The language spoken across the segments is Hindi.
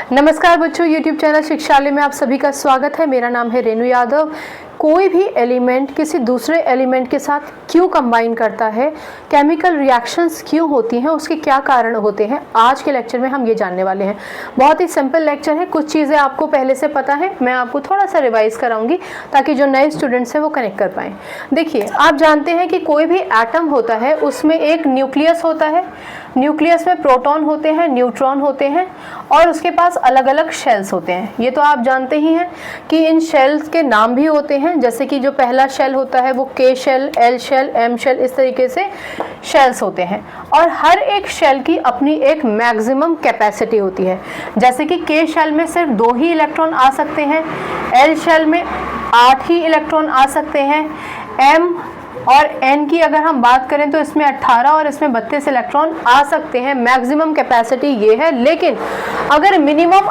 नमस्कार बच्चों, YouTube चैनल शिक्षालय में आप सभी का स्वागत है। मेरा नाम है रेणु यादव। कोई भी एलिमेंट किसी दूसरे एलिमेंट के साथ क्यों कंबाइन करता है, केमिकल रिएक्शंस क्यों होती हैं, उसके क्या कारण होते हैं, आज के लेक्चर में हम ये जानने वाले हैं। बहुत ही सिंपल लेक्चर है, कुछ चीज़ें आपको पहले से पता है, मैं आपको थोड़ा सा रिवाइज कराऊंगी ताकि जो नए स्टूडेंट्स हैं वो कनेक्ट कर पाएँ। देखिए, आप जानते हैं कि कोई भी एटम होता है उसमें एक न्यूक्लियस होता है। न्यूक्लियस में प्रोटॉन होते हैं, न्यूट्रॉन होते हैं और उसके पास अलग अलग शेल्स होते हैं। ये तो आप जानते ही हैं कि इन शेल्स के नाम भी होते हैं, जैसे कि जो पहला शेल होता है वो K shell, L shell, M shell, इस तरीके से शेल्स होते हैं। और हर एक शेल की अपनी एक मैक्सिमम कैपेसिटी होती है। जैसे कि के शेल में सिर्फ 2 ही इलेक्ट्रॉन आ सकते हैं, एल शेल में 8 ही इलेक्ट्रॉन आ सकते हैं, एम और एन की अगर हम बात करें तो इसमें 18 और इसमें 32 इलेक्ट्रॉन आ सकते हैं। मैक्सिमम कैपेसिटी ये है। लेकिन अगर मिनिमम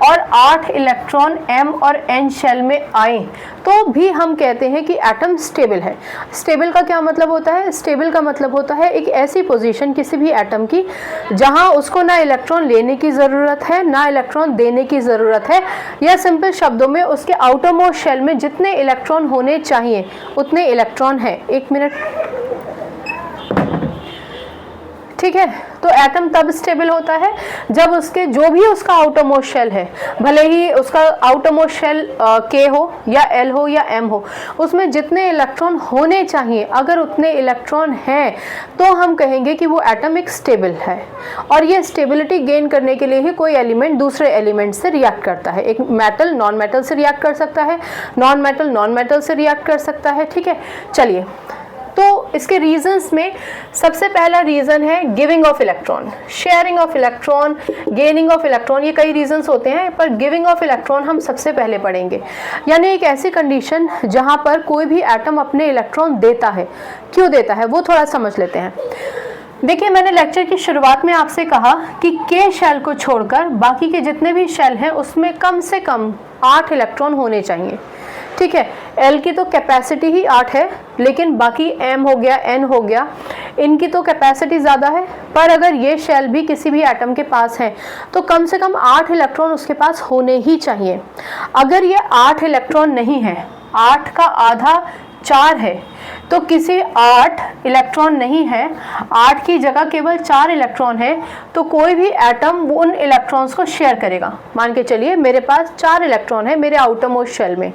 8 इलेक्ट्रॉन एम और एन शेल में आए तो भी हम कहते हैं कि एटम स्टेबल है। स्टेबल का क्या मतलब होता है? स्टेबल का मतलब होता है एक ऐसी पोजीशन किसी भी एटम की जहां उसको ना इलेक्ट्रॉन लेने की ज़रूरत है ना इलेक्ट्रॉन देने की ज़रूरत है, या सिंपल शब्दों में उसके आउटर मोस्ट शेल में जितने इलेक्ट्रॉन होने चाहिए उतने इलेक्ट्रॉन हैं। 1 मिनट, ठीक है। तो एटम तब स्टेबल होता है जब उसके जो भी उसका आउटर मोस्ट शेल है, भले ही उसका आउटर मोस्ट शेल के हो या एल हो या एम हो, उसमें जितने इलेक्ट्रॉन होने चाहिए अगर उतने इलेक्ट्रॉन हैं तो हम कहेंगे कि वो एटम एक स्टेबल है। और ये स्टेबिलिटी गेन करने के लिए ही कोई एलिमेंट दूसरे एलिमेंट से रिएक्ट करता है। एक मेटल नॉन मेटल से रिएक्ट कर सकता है, नॉन मेटल से रिएक्ट कर सकता है, ठीक है। चलिए, तो इसके रीजंस में सबसे पहला रीज़न है giving of electron, sharing of electron, gaining of electron. ये कई रीजंस होते हैं पर गिविंग ऑफ इलेक्ट्रॉन हम सबसे पहले पढ़ेंगे। यानी एक ऐसी कंडीशन जहां पर कोई भी एटम अपने इलेक्ट्रॉन देता है। क्यों देता है वो थोड़ा समझ लेते हैं। देखिए, मैंने लेक्चर की शुरुआत में आपसे कहा कि के शेल को छोड़कर बाकी के जितने भी शेल हैं उसमें कम से कम 8 इलेक्ट्रॉन होने चाहिए, ठीक है। एल की तो कैपेसिटी ही 8 है, लेकिन बाकी एम हो गया, एन हो गया, इनकी तो कैपेसिटी ज़्यादा है। पर अगर ये शेल भी किसी भी एटम के पास है तो कम से कम 8 इलेक्ट्रॉन उसके पास होने ही चाहिए। अगर ये 8 इलेक्ट्रॉन नहीं है, 8 का आधा 4 है, तो किसी 8 इलेक्ट्रॉन नहीं है, 8 की जगह केवल 4 इलेक्ट्रॉन है, तो कोई भी एटम उन इलेक्ट्रॉन्स को शेयर करेगा। मान के चलिए मेरे पास 4 इलेक्ट्रॉन है मेरे आउटर मोस्ट शेल में,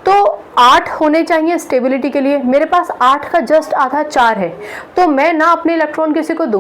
तो 8 होने चाहिए स्टेबिलिटी के लिए। मेरे पास 8 का जस्ट आधा 4 है, तो मैं ना अपने इलेक्ट्रॉन किसी को दूं